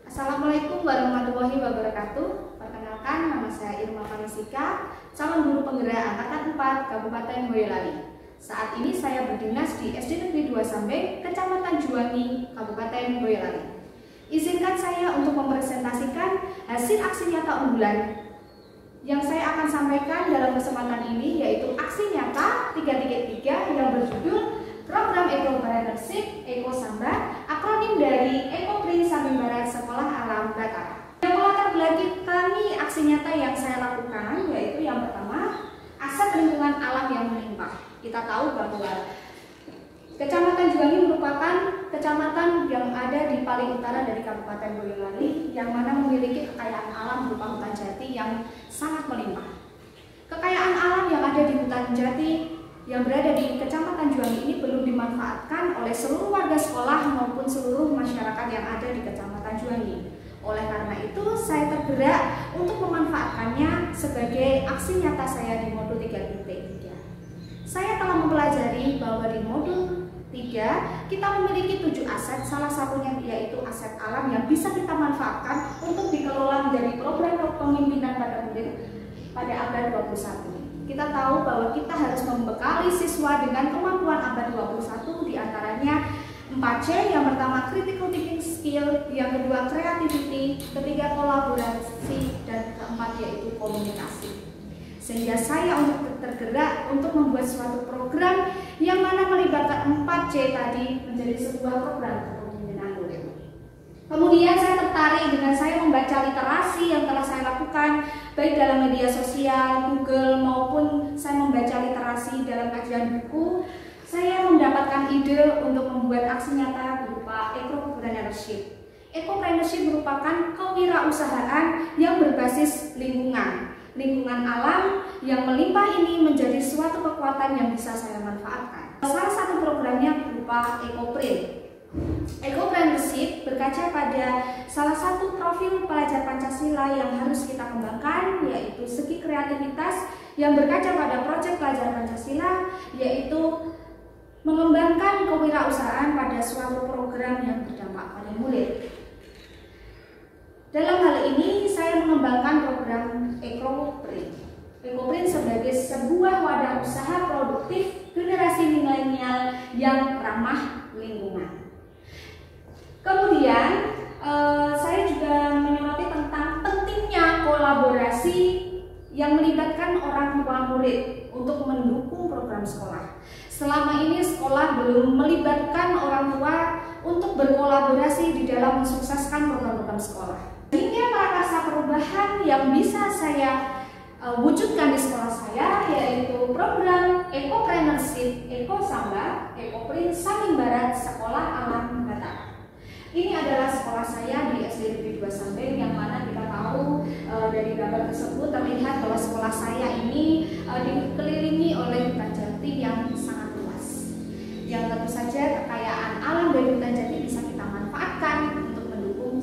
Assalamualaikum warahmatullahi wabarakatuh. Perkenalkan, nama saya Irma Panisika, calon guru penggerak Angkatan 4 Kabupaten Boyolali. Saat ini saya berdinas di SD Negeri 2 Sambeng, Kecamatan Juwangi, Kabupaten Boyolali. Izinkan saya untuk mempresentasikan hasil aksi nyata unggulan yang saya akan sampaikan dalam kesempatan ini, yaitu aksi nyata 333 yang berjudul Program Eco-Partnership Eko Samba, akronim dari Ekoprin Sambeng Barat Sekolah Alam Batara. Yang melatar belakangi aksi nyata yang saya lakukan yaitu yang pertama, aset lingkungan alam yang melimpah. Kita tahu bahwa Kecamatan Juwangi merupakan kecamatan yang ada di paling utara dari Kabupaten Boyolali, yang mana memiliki kekayaan alam berupa hutan jati yang sangat melimpah. Kekayaan alam yang ada di hutan jati yang berada di Kecamatan Juwangi ini belum dimanfaatkan oleh seluruh warga sekolah maupun seluruh masyarakat yang ada di Kecamatan Juwangi. Oleh karena itu, saya tergerak untuk memanfaatkannya sebagai aksi nyata saya di modul 3.3. Saya telah mempelajari bahwa di modul 3 kita memiliki 7 aset, salah satunya yaitu aset alam yang bisa kita manfaatkan untuk dikelola menjadi program kepemimpinan pada murid pada abad 21. Kita tahu bahwa kita harus membekali siswa dengan kemampuan abad 21, diantaranya 4C, yang pertama critical thinking skill, yang kedua creativity, ketiga kolaborasi, dan keempat yaitu komunikasi. Sehingga saya untuk tergerak untuk membuat suatu program yang mana melibatkan 4C tadi menjadi sebuah program kepemimpinan murid. Kemudian saya tertarik dengan saya membaca literasi yang telah saya lakukan baik dalam media sosial, Google, maupun saya membaca literasi dalam kajian buku. Saya mendapatkan ide untuk membuat aksi nyata berupa eco-partnership. Eco-partnership merupakan kewirausahaan yang berbasis lingkungan alam yang melimpah ini menjadi suatu kekuatan yang bisa saya manfaatkan. Salah satu programnya berupa Ekoprin. Eco-partnership berkaca pada salah satu profil pelajar Pancasila yang harus kita kembangkan, yaitu segi kreativitas yang berkaca pada proyek pelajar Pancasila, yaitu mengembangkan kewirausahaan pada suatu program yang berdampak pada murid. Dalam hal ini saya mengembangkan program Ekoprin. Ekoprin sebagai sebuah wadah usaha produktif generasi milenial yang ramah lingkungan. Kemudian saya juga menyoroti tentang pentingnya kolaborasi yang melibatkan orang tua murid untuk mendukung program sekolah. Selama ini sekolah belum melibatkan orang tua untuk berkolaborasi di dalam mensukseskan program-program sekolah. Sehingga prakarsa perubahan yang bisa saya wujudkan di sekolah saya yaitu program Eco-Partnership Eko Samba, Ekoprin Sambeng Barat Sekolah Alam Batara. Ini adalah sekolah saya di SD Negeri 2 Sambeng, yang mana kita tahu dari gambar tersebut terlihat bahwa sekolah saya ini dikelilingi oleh hutan jati yang sangat luas. Yang tentu saja kekayaan alam dari hutan jati bisa kita manfaatkan untuk mendukung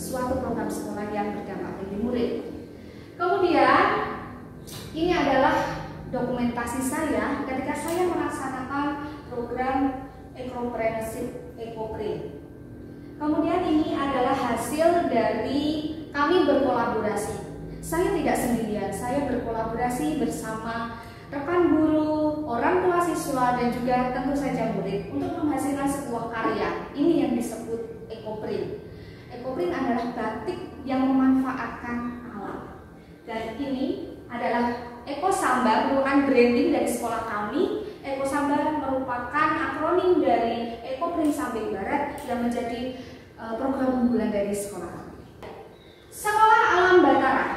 suatu program sekolah yang berdampak bagi murid. Kemudian ini adalah dokumentasi saya ketika saya melaksanakan program Eco-Partnership Ekoprin. Kemudian ini adalah hasil dari kami berkolaborasi. Saya tidak sendirian, saya berkolaborasi bersama rekan guru, orang tua siswa, dan juga tentu saja murid untuk menghasilkan sebuah karya. Ini yang disebut Ekoprin. Ekoprin adalah batik yang memanfaatkan alam. Dan ini adalah Eko Samba, merupakan branding dari sekolah kami. Eko Samba merupakan akronim dari Ekoprin Sambeng Barat yang menjadi program unggulan dari sekolah kami. Sekolah Alam Batara.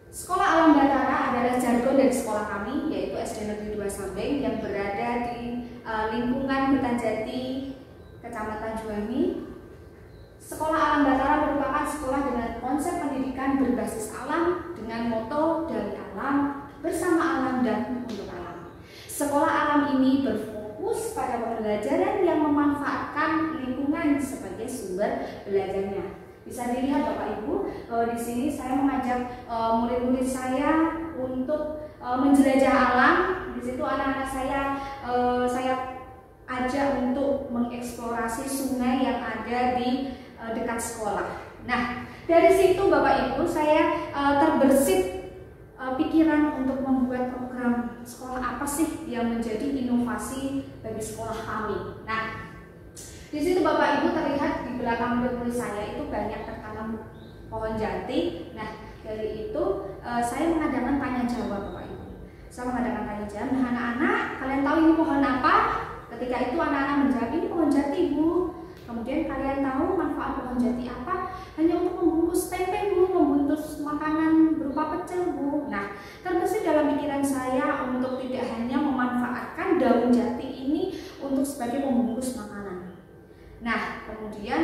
Sekolah Alam Batara adalah jargon dari sekolah kami, yaitu SD Negeri 2 Sambeng yang berada di lingkungan hutan jati Kecamatan Juwangi. Sekolah Alam Batara merupakan sekolah dengan konsep pendidikan berbasis alam dengan moto dari alam, bersama alam, dan untuk alam. Sekolah alam ini berfokus pada pembelajaran yang memanfaatkan lingkungan sebagai sumber belajarnya. Bisa dilihat Bapak Ibu, di sini saya mengajak murid-murid saya untuk menjelajah alam. Di situ anak-anak saya ajak untuk mengeksplorasi sungai yang ada di dekat sekolah. Nah, dari situ Bapak Ibu saya terbersit pikiran untuk membuat program sekolah apa sih yang menjadi inovasi bagi sekolah kami. Nah, di situ Bapak Ibu terlihat di belakang murid saya itu banyak tertanam pohon jati. Nah, dari itu saya mengadakan tanya jawab Bapak Ibu. Saya mengadakan tanya jawab. Nah, anak-anak, kalian tahu ini pohon apa? Ketika itu anak-anak menjawab, ini pohon jati Bu. Kemudian kalian tahu manfaat pohon jati apa? Hanya untuk membungkus tempe Bu, membungkus makanan berupa pecel Bu. Nah, terbesit dalam pikiran saya untuk tidak hanya memanfaatkan daun jati ini untuk sebagai pembungkus makanan. Nah, kemudian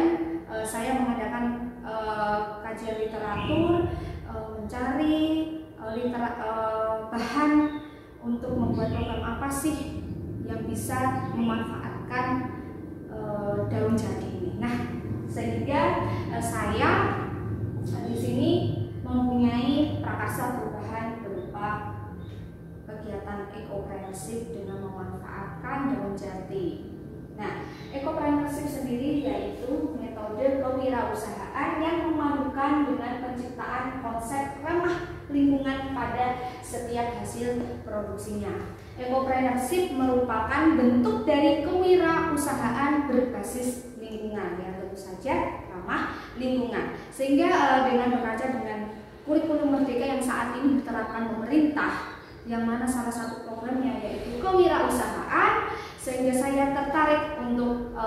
saya mengadakan kajian literatur, mencari bahan untuk membuat program apa sih yang bisa memanfaatkan daun jati ini. Nah, sehingga saya di sini mempunyai prakarsa perubahan berupa kegiatan ekopreneurship dengan memanfaatkan daun jati. Nah, ekopreneurship sendiri yaitu metode kewirausahaan yang memadukan dengan penciptaan konsep ramah lingkungan pada setiap hasil produksinya. Ekopreneurship merupakan bentuk dari kewirausahaan berbasis lingkungan yang tentu saja ramah lingkungan. Sehingga dengan berkaca dengan kurikulum merdeka yang saat ini diterapkan pemerintah, yang mana salah satu programnya yaitu kewirausahaan, sehingga saya tertarik untuk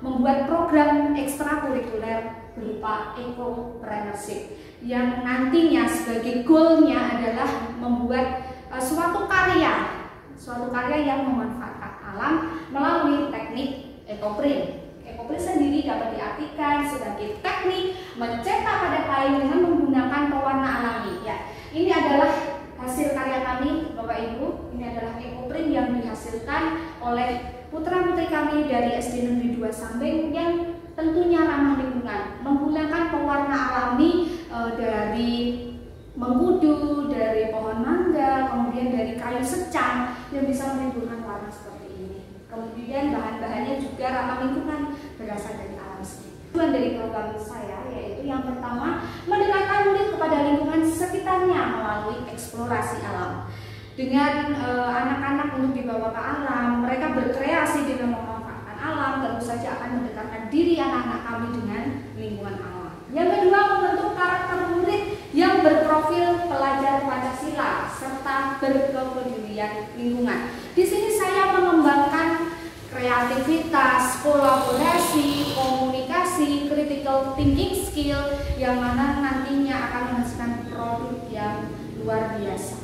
membuat program ekstrakurikuler berupa ekopreneurship yang nantinya sebagai goalnya adalah membuat suatu karya yang memanfaatkan alam melalui teknik ekoprint. Ekoprint sendiri dapat diartikan sebagai teknik mencetak pada kain dengan menggunakan pewarna alami. Ya, ini adalah hasil karya kami, Bapak Ibu. Ini adalah ekoprint yang dihasilkan oleh putra-putri kami dari SD Negeri 2 Sambeng yang tentunya ramah lingkungan, menggunakan pewarna alami dari mengkudu, dari pohon mangga, kemudian dari kayu secang yang bisa menimbulkan warna seperti ini. Kemudian bahan-bahannya juga ramah lingkungan, berasal dari alam sendiri. Tujuan dari program saya yaitu yang pertama, mendekatkan murid kepada lingkungan sekitarnya melalui eksplorasi alam. Dengan anak-anak untuk dibawa ke alam, mereka berkreasi dengan memanfaatkan alam, tentu saja akan mendekatkan diri anak-anak kami dengan lingkungan alam. Yang kedua, membentuk karakter murid yang berprofil pelajar Pancasila serta berkepedulian lingkungan. Di sini saya mengembangkan kreativitas, kolaborasi, komunikasi, critical thinking skill yang mana nantinya akan menghasilkan produk yang luar biasa,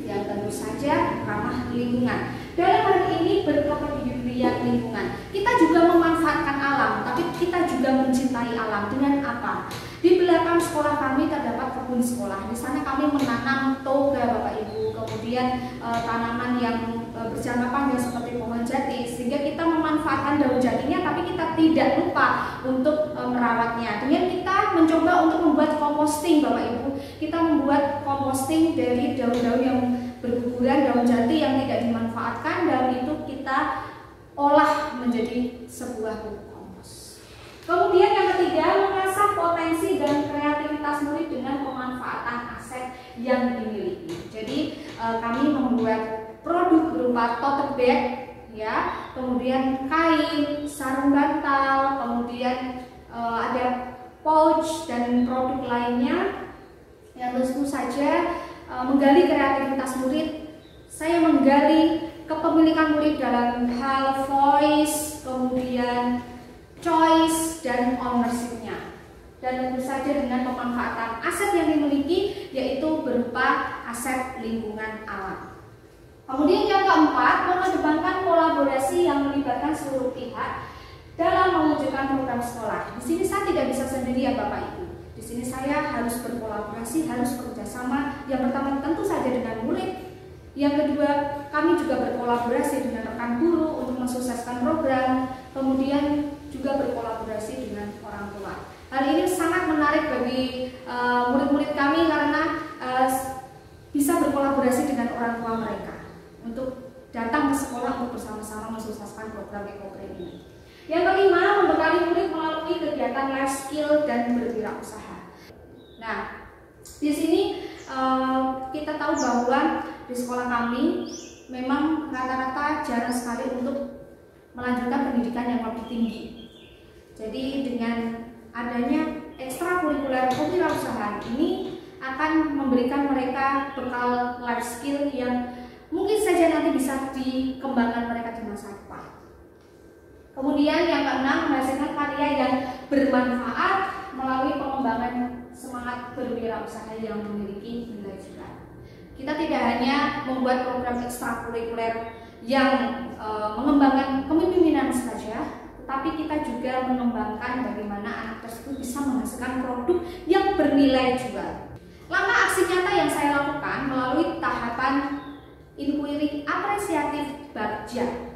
yang tentu saja ramah lingkungan. Dalam hal ini berkepedulian lingkungan. Kita juga memanfaatkan alam, tapi kita juga mencintai alam. Dengan apa? Di belakang sekolah kami terdapat kebun sekolah. Di sana kami menanam toga, Bapak Ibu. Kemudian tanaman yang berjangka panjang seperti pohon jati, sehingga kita memanfaatkan daun jatinya, tapi kita tidak lupa untuk merawatnya. Dengan kita mencoba untuk membuat composting, Bapak Ibu. Kita membuat composting dari daun-daun yang berguguran, daun jati yang tidak dimanfaatkan, dan itu kita olah menjadi sebuah pupuk kompos. Kemudian yang ketiga, mengasah potensi dan kreativitas murid dengan pemanfaatan aset yang dimiliki. Jadi kami membuat produk berupa tote bag, ya, kemudian kain, sarung bantal, kemudian ada pouch dan produk lainnya yang tentu saja menggali kreativitas murid. Saya menggali kepemilikan murid dalam hal voice, kemudian choice dan ownership-nya. Dan tentu saja dengan pemanfaatan aset yang dimiliki, yaitu berupa aset lingkungan alam. Kemudian yang keempat, mengedepankan kolaborasi yang melibatkan seluruh pihak dalam mewujudkan program sekolah. Di sini saya tidak bisa sendirian, Bapak Ibu. Di sini saya harus berkolaborasi, harus bekerjasama. Yang pertama tentu saja dengan murid. Yang kedua, kami juga berkolaborasi dengan rekan guru untuk mensukseskan program. Kemudian juga berkolaborasi dengan orang tua. Hal ini sangat menarik bagi murid-murid kami karena bisa berkolaborasi dengan orang tua mereka untuk datang ke sekolah untuk bersama-sama mensukseskan program ekoprint ini. Yang kelima, membekali murid melalui kegiatan life skill dan berwirausaha. Nah, di sini kita tahu bahwa di sekolah kami memang rata-rata jarang sekali untuk melanjutkan pendidikan yang lebih tinggi. Jadi dengan adanya ekstrakurikuler kewirausahaan ini akan memberikan mereka bekal life skill yang mungkin saja nanti bisa dikembangkan mereka di masa depan. Kemudian yang keenam, menghasilkan karya yang bermanfaat melalui pengembangan semangat berwirausaha yang memiliki nilai jual. Kita tidak hanya membuat program ekstrakurikuler yang mengembangkan kepemimpinan saja, tetapi kita juga mengembangkan bagaimana anak tersebut bisa menghasilkan produk yang bernilai jual. Langkah aksi nyata yang saya lakukan melalui tahapan inquiry apresiatif Bagja.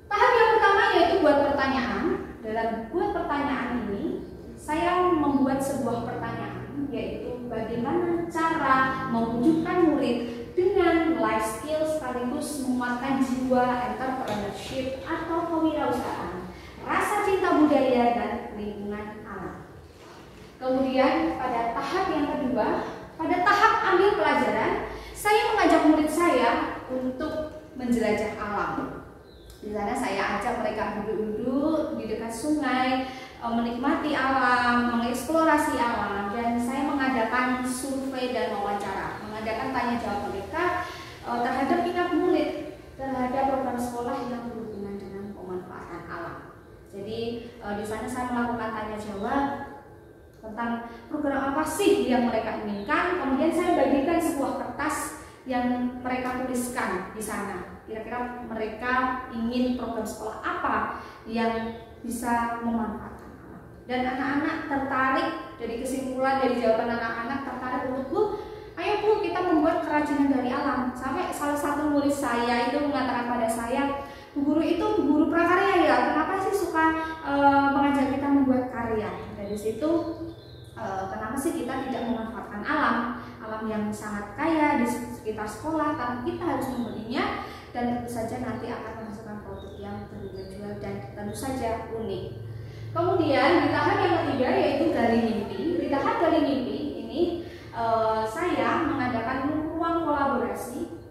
Tahap yang pertama yaitu buat pertanyaan. Dalam buat pertanyaan ini, saya membuat sebuah pertanyaan, yaitu bagaimana cara mewujudkan murid dengan life skill sekaligus menguatkan jiwa entrepreneurship atau kewirausahaan, rasa cinta budaya dan lingkungan alam. Kemudian pada tahap yang kedua, pada tahap ambil pelajaran, saya mengajak murid saya untuk menjelajah alam. Di sana saya ajak mereka duduk-duduk di dekat sungai, menikmati alam, mengeksplorasi alam, dan saya mengadakan survei dan wawancara, mengadakan tanya jawab mereka terhadap minat murid terhadap program sekolah yang berhubungan dengan pemanfaatan alam. Jadi di sana saya melakukan tanya jawab tentang program apa sih yang mereka inginkan. Kemudian saya bagikan sebuah kertas yang mereka tuliskan di sana. Kira-kira mereka ingin program sekolah apa yang bisa memanfaatkan alam. Dan anak-anak tertarik, dari kesimpulan dari jawaban anak-anak tertarik untuk Bu, ayo Bu kita membuat kerajinan dari alam. Sampai salah satu murid saya itu mengatakan pada saya, Bu Guru itu Bu Guru prakarya ya, kenapa sih suka mengajak kita membuat karya? Dari situ kenapa sih kita tidak memanfaatkan alam yang sangat kaya di sekitar sekolah, tapi kita harus membelinya dan tentu saja nanti akan menghasilkan produk yang bernilai jual dan tentu saja unik. Kemudian di tahap yang ketiga yaitu gali mimpi. Di tahap gali mimpi ini saya mengadakan ruang kolaborasi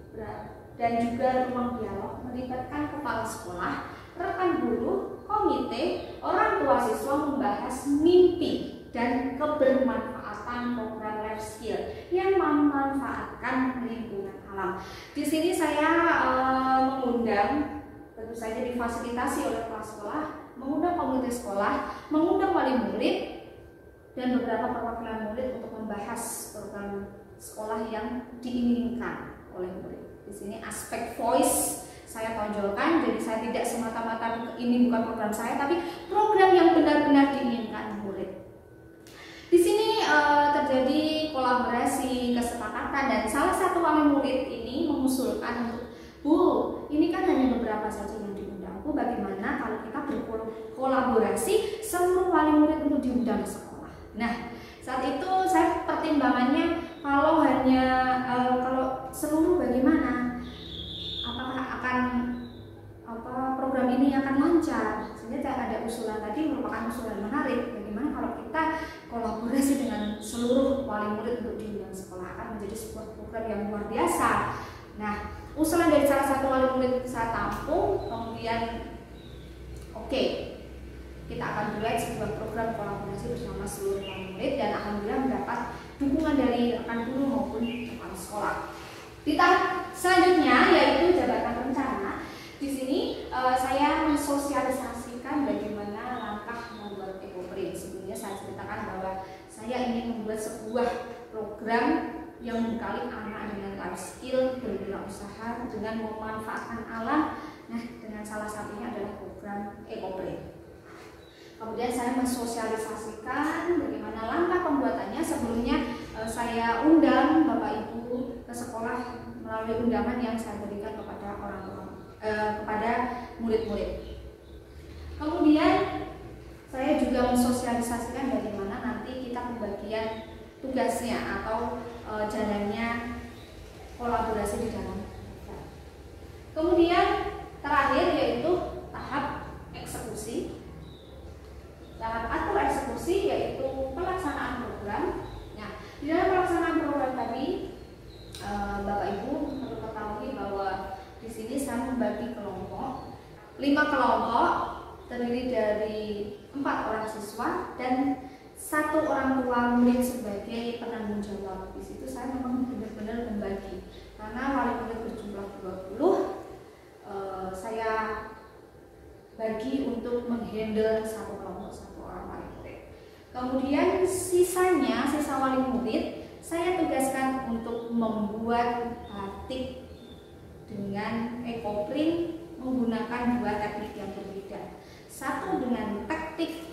dan juga ruang dialog, melibatkan kepala sekolah, rekan guru, komite, orang tua siswa membahas mimpi dan kebermanfaatan program life skill yang memanfaatkan lingkungan alam. Di sini saya mengundang, tentu saja difasilitasi oleh kepala sekolah, mengundang komite sekolah, mengundang wali murid dan beberapa perwakilan murid untuk membahas program sekolah yang diinginkan oleh murid. Di sini aspek voice saya tonjolkan, jadi saya tidak semata-mata ini bukan program saya, tapi program yang benar-benar diinginkan murid. Di sini terjadi kolaborasi, kesepakatan, dan salah satu wali murid ini mengusulkan untuk, Bu, ini kan hanya beberapa saja yang diundang, Bu, bagaimana kalau kita berkolaborasi seluruh wali murid untuk diundang ke sekolah? Nah, saat itu saya pertimbangannya kalau seluruh bagaimana? Apakah akan program ini akan lancar? Sehingga ada usulan tadi merupakan usulan menarik. Bagaimana kalau kita kolaborasi dengan seluruh wali murid untuk diundang sekolah, akan menjadi sebuah program yang luar biasa. Nah, usulan dari salah satu wali murid saya tampung, kemudian oke, kita akan mulai sebuah program kolaborasi bersama seluruh wali murid dan alhamdulillah mendapat dukungan dari rekan guru maupun kepala sekolah. Di tahap selanjutnya yaitu jabatan rencana. Di sini saya mensosialisasikan bagaimana langkah membuat ekoprint. Sebelumnya saya ceritakan bahwa saya ingin membuat sebuah program yang membekali anak dengan life skill berwirausaha dengan memanfaatkan alam. Nah, dengan salah satunya adalah program ekoprint. Kemudian saya mensosialisasikan bagaimana langkah pembuatannya. Sebelumnya saya undang Bapak Ibu ke sekolah melalui undangan yang saya berikan kepada kepada murid-murid. Kemudian saya juga mensosialisasikan bagaimana nanti kita pembagian tugasnya atau jalannya kolaborasi di dalam. Kemudian terakhir yaitu tahap sini saya membagi kelompok, 5 kelompok terdiri dari 4 orang siswa dan 1 orang tua murid sebagai penanggung jawab. Di situ saya memang benar-benar membagi karena wali murid berjumlah 20, saya bagi untuk menghandle 1 kelompok 1 orang wali murid. Kemudian sisa wali murid saya tugaskan untuk membuat batik dengan ekoprint menggunakan 2 teknik yang berbeda. Satu dengan teknik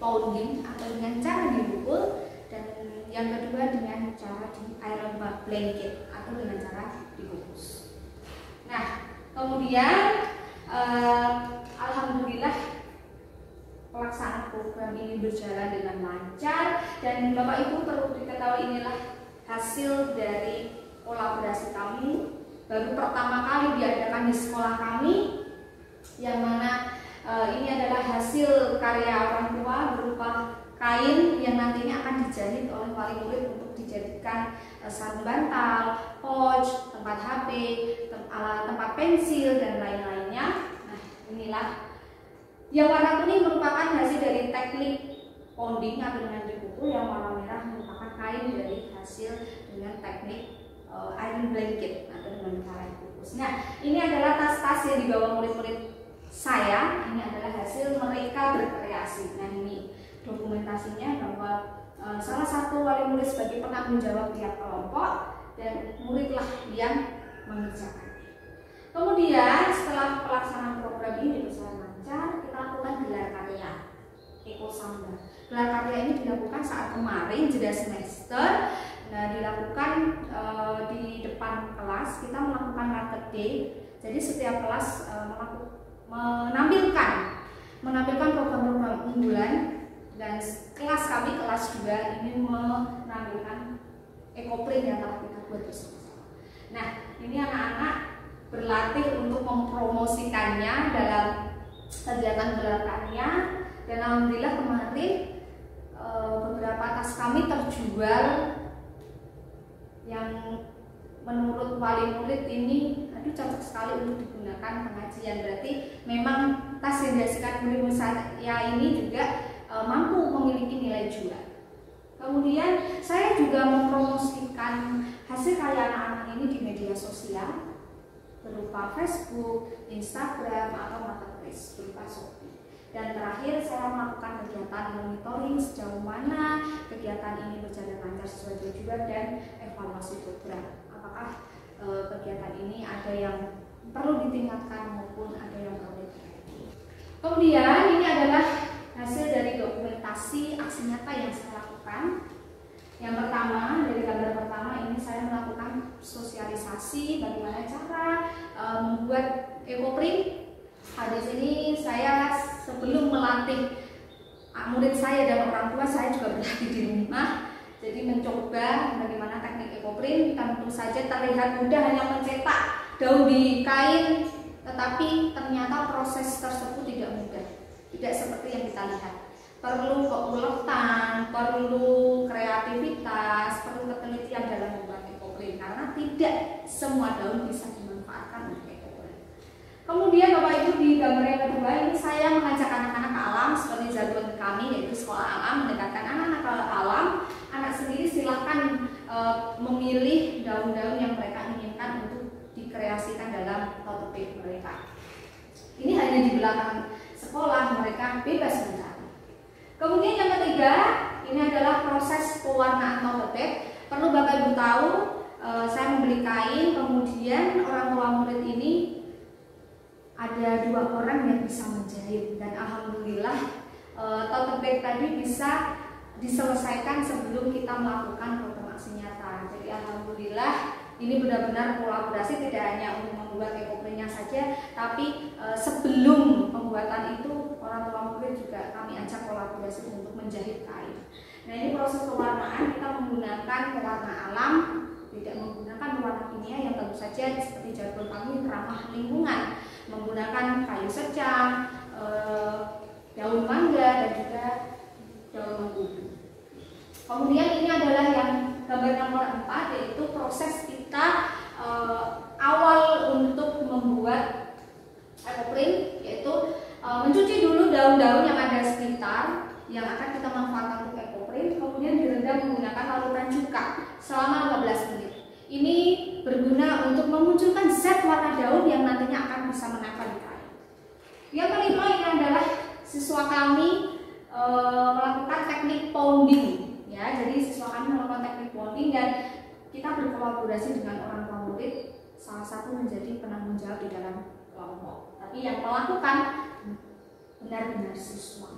pounding atau dengan cara dipukul, dan yang kedua dengan cara di iron blanket atau dengan cara dikukus. Nah, kemudian alhamdulillah pelaksanaan program ini berjalan dengan lancar, dan Bapak Ibu perlu diketahui inilah hasil dari kolaborasi kami. Baru pertama kali diadakan di sekolah kami, yang mana ini adalah hasil karya orang tua berupa kain yang nantinya akan dijahit oleh wali murid untuk dijadikan sarung bantal, pouch, tempat HP, tempat pensil, dan lain-lainnya. Nah, inilah yang warna kuning merupakan hasil dari teknik pounding atau dengan dipukul, yang warna merah merupakan kain dari hasil dengan teknik iron blanket atau dengan cara dikukus. Nah, ini adalah tas-tas yang dibawa murid-murid saya. Ini adalah hasil mereka berkreasi. Nah, ini dokumentasinya bahwa salah satu wali murid sebagai penanggung jawab tiap kelompok dan muridlah yang mengerjakan. Kemudian setelah pelaksanaan program ini berjalan lancar, kita lakukan gelar karya Eko Samba. Gelar karya ini dilakukan saat kemarin jeda semester. Nah, dilakukan di depan kelas. Kita melakukan market day. Jadi setiap kelas menampilkan program-program unggulan, dan kelas kami kelas 2 ini menampilkan ekoprint yang telah kita buat bersama-sama. Nah, ini anak-anak berlatih untuk mempromosikannya dalam kegiatan gelar karya, dan alhamdulillah kemarin beberapa tas kami terjual yang menurut wali murid ini cocok sekali untuk digunakan pengajian. Berarti memang tas yang dihasilkan murid saya ini juga mampu memiliki nilai jual. Kemudian saya juga mempromosikan hasil karya anak-anak ini di media sosial berupa Facebook, Instagram, atau marketplace berupa Shopee. Dan terakhir saya melakukan kegiatan monitoring sejauh mana kegiatan ini berjalan lancar sesuai tujuan dan evaluasi program. Apakah kegiatan ini ada yang perlu ditingkatkan maupun ada yang perlu diperbaiki. Kemudian ini adalah hasil dari dokumentasi aksi nyata yang saya lakukan. Yang pertama, dari gambar pertama ini saya melakukan sosialisasi bagaimana cara membuat ekoprint. Di sini saya sebelum melatih murid saya dan orang tua, saya juga berlatih di rumah. Jadi mencoba bagaimana teknik ekoprint. Tentu saja terlihat mudah hanya mencetak daun di kain, tetapi ternyata proses tersebut tidak mudah, tidak seperti yang kita lihat. Perlu keuletan, perlu kreativitas, perlu ketelitian dalam membuat ekoprint, karena tidak semua daun bisa dimanfaatkan untuk ekoprint. Kemudian Bapak Ibu, di gambar yang kedua ini saya mengajak anak-anak ke alam seperti jargon kami, yaitu sekolah alam, mendekatkan anak-anak ke alam. Anak sendiri silahkan memilih daun-daun yang mereka inginkan untuk dikreasikan dalam tote bag mereka. Ini hanya di belakang sekolah, mereka bebas mencari. Kemudian yang ketiga, ini adalah proses pewarnaan tote bag. Perlu Bapak Ibu tahu, saya membeli kain, kemudian orang tua murid ini ada 2 orang yang bisa menjahit, dan alhamdulillah tote bag tadi bisa diselesaikan sebelum kita melakukan program aksi nyata. Jadi alhamdulillah ini benar-benar kolaborasi, tidak hanya untuk membuat ekoprintnya saja, tapi sebelum pembuatan itu orang tua murid juga kami ajak kolaborasi untuk menjahit kain. Nah, ini proses pewarnaan kita menggunakan pewarna alam, tidak menggunakan pewarna kimia yang tentu saja seperti jargon kami ramah lingkungan, menggunakan kayu secang, daun mangga, dan juga daun mengkudu. Kemudian ini adalah yang gambar nomor 4, yaitu proses kita awal untuk membuat ekoprint, yaitu mencuci dulu daun-daun yang ada sekitar yang akan kita manfaatkan untuk ekoprint, kemudian direndam menggunakan larutan cuka selama 15 menit. Ini berguna untuk memunculkan zat warna daun yang nantinya akan bisa menempel di kain. Yang kelima, ini adalah siswa kami melakukan teknik pounding, ya. Jadi siswa kami melakukan teknik pounding dan kita berkolaborasi dengan orang tua murid, salah satu menjadi penanggung jawab di dalam kelompok. Tapi yang melakukan benar-benar siswa.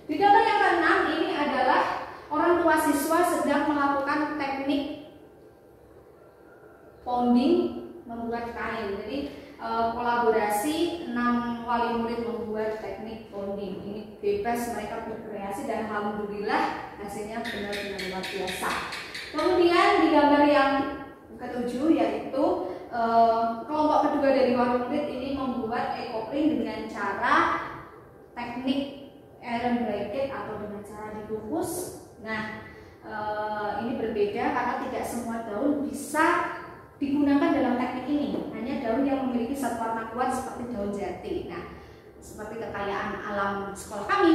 Di gambar yang keenam ini adalah orang tua siswa sedang melakukan teknik pounding membuat kain. Jadi kolaborasi 6 wali murid membuat teknik pounding. Ini bebas mereka berkreasi dan alhamdulillah hasilnya benar-benar luar biasa. Kemudian di gambar yang ketujuh, yaitu kelompok kedua dari wali murid ini membuat ekoprint dengan cara teknik iron blanket atau dengan cara dikukus. Nah, ini berbeda karena tidak semua daun bisa digunakan dalam teknik ini. Hanya daun yang memiliki zat warna kuat seperti daun jati. Nah, seperti kekayaan alam sekolah kami,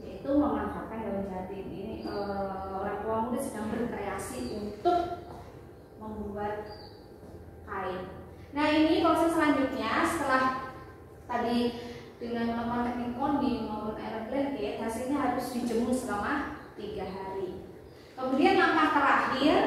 yaitu memanfaatkan daun jati. Ini orang tua murid sedang berkreasi untuk membuat kain. Nah, ini proses selanjutnya setelah tadi dengan melakukan teknik pounding maupun iron blanket, hasilnya harus dijemur selama 3 hari. Kemudian langkah terakhir,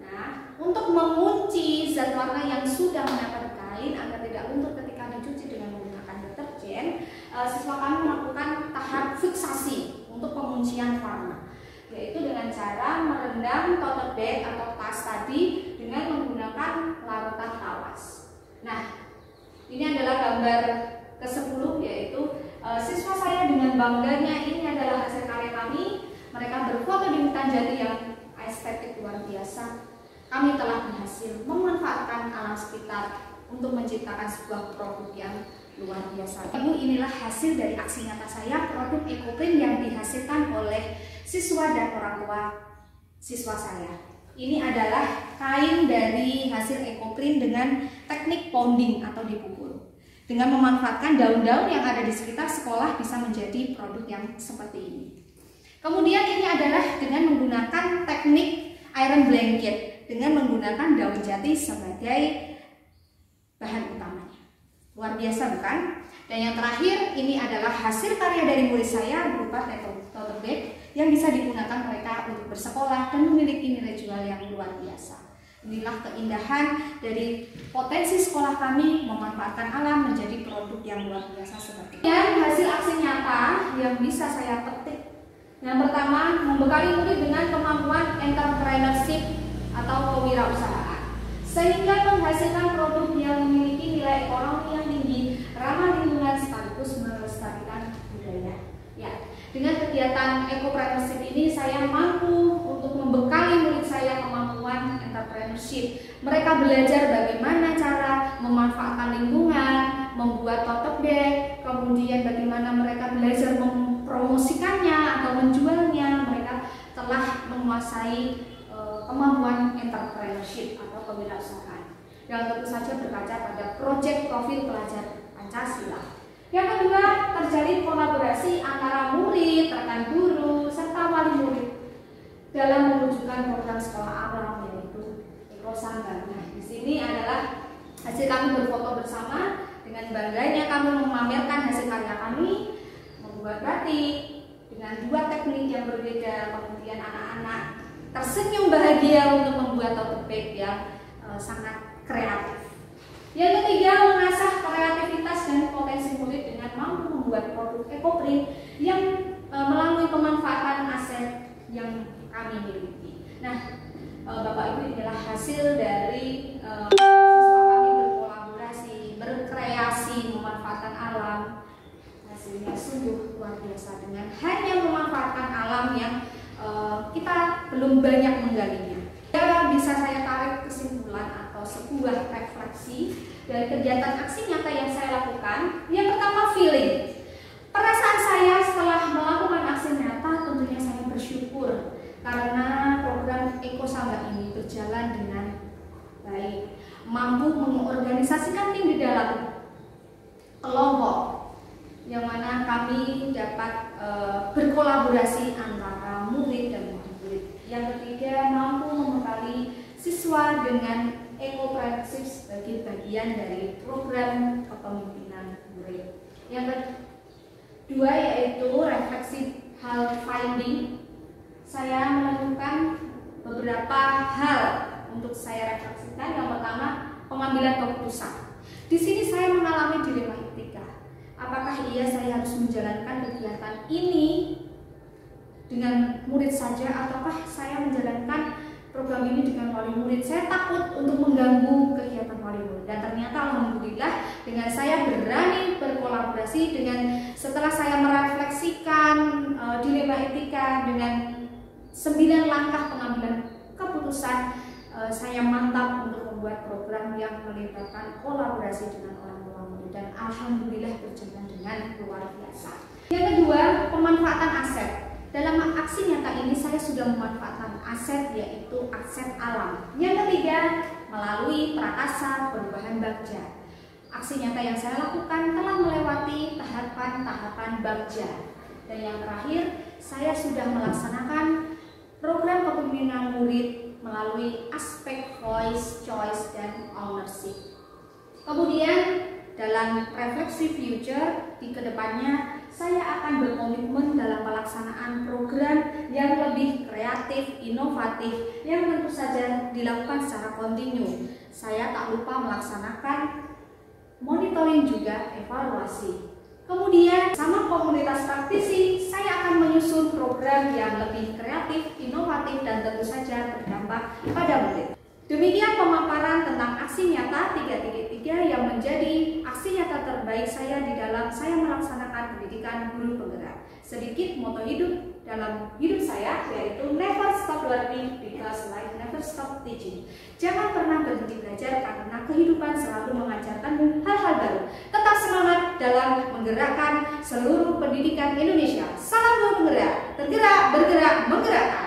nah, untuk mengunci zat warna yang sudah menempel di kain agar tidak luntur ketika dicuci dengan menggunakan deterjen, siswa kami melakukan tahap fiksasi untuk penguncian warna, yaitu dengan cara merendam tote bag atau tas tadi dengan menggunakan larutan tawas. Nah, ini adalah gambar ke-10, yaitu siswa saya dengan bangganya ini adalah hasil karya kami. Mereka berfoto di hutan jati yang estetik luar biasa. Kami telah berhasil memanfaatkan alam sekitar untuk menciptakan sebuah produk yang luar biasa. Ibu, inilah hasil dari aksi nyata saya, produk ekoprint yang dihasilkan oleh siswa dan orang tua siswa saya. Ini adalah kain dari hasil ekoprint dengan teknik pounding atau dipukul. Dengan memanfaatkan daun-daun yang ada di sekitar sekolah bisa menjadi produk yang seperti ini. Kemudian ini adalah dengan menggunakan teknik iron blanket dengan menggunakan daun jati sebagai bahan utamanya. Luar biasa bukan? Dan yang terakhir, ini adalah hasil karya dari murid saya berupa tote bag yang bisa digunakan mereka untuk bersekolah dan memiliki nilai jual yang luar biasa. Inilah keindahan dari potensi sekolah kami memanfaatkan alam menjadi produk yang luar biasa seperti ini. Dan hasil aksi nyata yang bisa saya petik. Yang pertama, membekali murid dengan kemampuan entrepreneurship atau kewirausahaan, sehingga menghasilkan produk yang memiliki nilai ekonomi yang tinggi, ramah lingkungan sekaligus melestarikan budaya. Ya, dengan kegiatan ekopreneurship ini saya mampu untuk membekali murid saya kemampuan entrepreneurship. Mereka belajar bagaimana cara memanfaatkan lingkungan, membuat tote bag, kemudian bagaimana mereka belajar mempromosikannya atau menjualnya. Mereka telah menguasai kemampuan entrepreneurship atau kewirausahaan yang tentu saja berkaca pada proyek profil pelajar Pancasila. Yang kedua, terjalin kolaborasi antara murid, rekan guru, serta wali murid dalam mewujudkan program sekolah alam, yaitu Ekosanggar. Nah, di sini adalah hasil kami berfoto bersama. Dengan bangganya kami memamerkan hasil karya kami membuat batik dengan 2 teknik yang berbeda. Kemudian anak-anak tersenyum bahagia untuk membuat tote bag yang sangat kreatif. Yang ketiga, mengasah kreativitas dan potensi murid dengan mampu membuat produk ekoprint yang melalui pemanfaatan aset yang kami miliki. Nah, Bapak Ibu, inilah hasil dari siswa kami berkolaborasi, berkreasi, memanfaatkan alam. Hasilnya sungguh luar biasa dengan hanya memanfaatkan alam yang kita belum banyak menggalinya. Ya, bisa saya tarik kesimpulan atau sebuah refleksi dari kegiatan aksi nyata yang saya lakukan. Yang pertama, feeling. Perasaan saya setelah melakukan aksi nyata tentunya saya bersyukur karena program Ekosanggar ini berjalan dengan baik. dapat berkolaborasi antara murid dan murid. Yang ketiga, mampu membekali siswa dengan ekoprinsip sebagai bagian dari program kepemimpinan murid. Yang kedua yaitu refleksi hal finding. Saya menemukan beberapa hal untuk saya refleksikan. Yang pertama, pengambilan keputusan. Di sini saya mengalami dilema etika. Apakah saya harus menjalankan kegiatan ini dengan murid saja, ataukah saya menjalankan program ini dengan wali murid? Saya takut untuk mengganggu kegiatan wali murid, dan ternyata alhamdulillah dengan saya berani berkolaborasi, dengan setelah saya merefleksikan dilema etika dengan 9 langkah pengambilan keputusan, saya mantap untuk membuat program yang melibatkan kolaborasi dengan orang tua murid, dan alhamdulillah berjalan dengan luar biasa. Yang kedua, pemanfaatan aset. Dalam aksi nyata ini saya sudah memanfaatkan aset, yaitu aset alam. Yang ketiga, melalui prakasa perubahan bagja. Aksi nyata yang saya lakukan telah melewati tahapan-tahapan bagja. Dan yang terakhir, saya sudah melaksanakan program kepemimpinan murid melalui aspek voice, choice, dan ownership. Kemudian dalam refleksi future di kedepannya, saya akan berkomitmen dalam pelaksanaan program yang lebih kreatif, inovatif, yang tentu saja dilakukan secara kontinu. Saya tak lupa melaksanakan monitoring juga evaluasi. Kemudian sama komunitas praktisi, saya akan menyusun program yang lebih kreatif, inovatif, dan tentu saja berdampak pada murid. Demikian pemaparan tentang aksi nyata 333 yang menjadi aksi nyata terbaik saya di dalam saya melaksanakan pendidikan guru penggerak. Sedikit moto hidup dalam hidup saya, yaitu never stop learning because life never stop teaching. Jangan pernah berhenti belajar karena kehidupan selalu mengajarkan hal-hal baru. Tetap semangat dalam menggerakkan seluruh pendidikan Indonesia. Salam guru penggerak, tergerak, bergerak, menggerakkan.